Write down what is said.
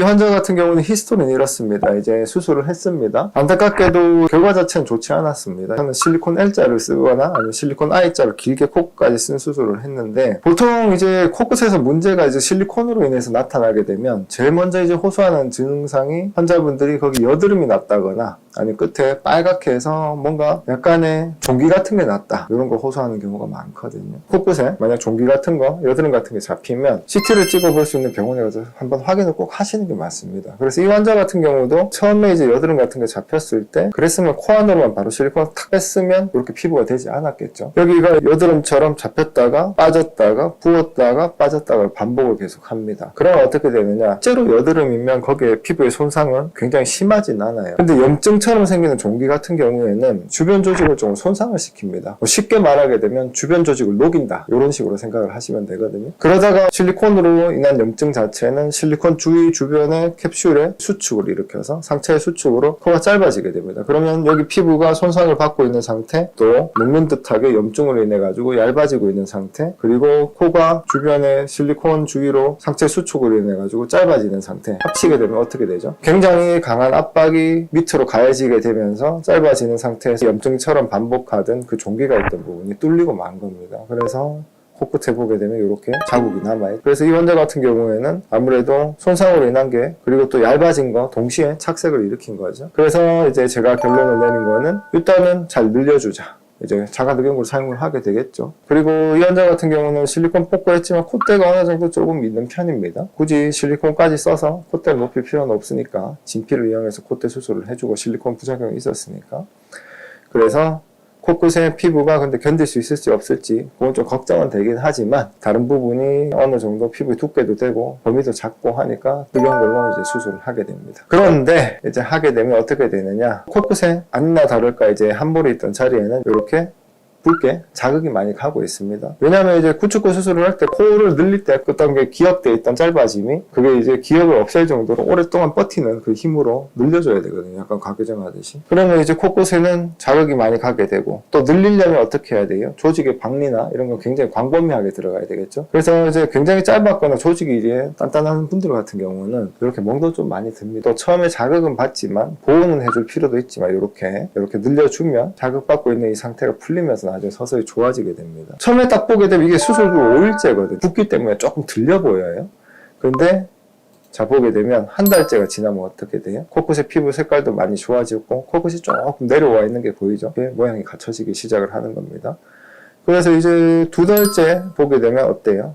환자 같은 경우는 히스토리는 이렇습니다. 이제 수술을 했습니다. 안타깝게도 결과 자체는 좋지 않았습니다. 저는 실리콘 L자를 쓰거나 아니면 실리콘 I자를 길게 코끝까지 쓴 수술을 했는데, 보통 이제 코끝에서 문제가 이제 실리콘으로 인해서 나타나게 되면 제일 먼저 이제 호소하는 증상이 환자분들이 거기 여드름이 났다거나 아니면 끝에 빨갛게 해서 뭔가 약간의 종기 같은 게 났다, 이런 거 호소하는 경우가 많거든요. 코끝에 만약 종기 같은 거, 여드름 같은 게 잡히면 CT를 찍어볼 수 있는 병원에 가서 한번 확인을 꼭 하시는 게 맞습니다. 그래서 이 환자 같은 경우도 처음에 이제 여드름 같은 게 잡혔을 때 그랬으면 코 안으로만 바로 실리콘을 탁 뺐으면 이렇게 피부가 되지 않았겠죠. 여기가 여드름처럼 잡혔다가 빠졌다가 부었다가 빠졌다가 반복을 계속 합니다. 그러면 어떻게 되느냐, 실제로 여드름이면 거기에 피부의 손상은 굉장히 심하진 않아요. 근데 염증처럼 생기는 종기 같은 경우에는 주변 조직을 좀 손상을 시킵니다. 쉽게 말하게 되면 주변 조직을 녹인다, 이런 식으로 생각을 하시면 되거든요. 그러다가 실리콘으로 인한 염증 자체는 실리콘 주변의 캡슐의 수축을 일으켜서 상체의 수축으로 코가 짧아지게 됩니다. 그러면 여기 피부가 손상을 받고 있는 상태, 또 녹는 듯하게 염증으로 인해 가지고 얇아지고 있는 상태, 그리고 코가 주변의 실리콘 주위로 상체 수축으로 인해 가지고 짧아지는 상태, 합치게 되면 어떻게 되죠? 굉장히 강한 압박이 밑으로 가해지게 되면서 짧아지는 상태에서 염증처럼 반복하던 그 종기가 있던 부분이 뚫리고 만 겁니다. 그래서 코끝에 보게 되면 이렇게 자국이 남아요. 그래서 이 환자 같은 경우에는 아무래도 손상으로 인한 게, 그리고 또 얇아진 거 동시에 착색을 일으킨 거죠. 그래서 이제 제가 결론을 내린 거는 일단은 잘 늘려주자, 이제 자가누경구를 사용을 하게 되겠죠. 그리고 이 환자 같은 경우는 실리콘 뽑고 했지만 콧대가 어느 정도 조금 있는 편입니다. 굳이 실리콘까지 써서 콧대를 높일 필요는 없으니까 진피를 이용해서 콧대 수술을 해주고 실리콘 부작용이 있었으니까. 그래서 코끝의 피부가 근데 견딜 수 있을지 없을지 그건 좀 걱정은 되긴 하지만, 다른 부분이 어느 정도 피부의 두께도 되고 범위도 작고 하니까 그런 걸로 이제 수술을 하게 됩니다. 그런데 이제 하게 되면 어떻게 되느냐, 코끝에 아니나 다를까 이제 함몰이 있던 자리에는 이렇게 붉게 자극이 많이 가고 있습니다. 왜냐하면 이제 구축코 수술을 할 때 코를 늘릴 때 어떤 게 기억되어 있던 짧아짐이, 그게 이제 기억을 없앨 정도로 오랫동안 버티는 그 힘으로 늘려줘야 되거든요. 약간 과교정하듯이. 그러면 이제 코끝에는 자극이 많이 가게 되고, 또 늘리려면 어떻게 해야 돼요? 조직의 박리나 이런 건 굉장히 광범위하게 들어가야 되겠죠. 그래서 이제 굉장히 짧았거나 조직이 이제 단단한 분들 같은 경우는 이렇게 멍도 좀 많이 듭니다. 또 처음에 자극은 받지만 보호는 해줄 필요도 있지만 이렇게 늘려주면 자극받고 있는 이 상태가 풀리면서 나중에 서서히 좋아지게 됩니다. 처음에 딱 보게 되면 이게 수술 후 5일째거든요. 붓기 때문에 조금 들려 보여요. 근데 자 보게 되면 한 달째가 지나면 어떻게 돼요? 코끝의 피부 색깔도 많이 좋아지고 코끝이 조금 내려와 있는 게 보이죠? 모양이 갖춰지기 시작을 하는 겁니다. 그래서 이제 2달째 보게 되면 어때요?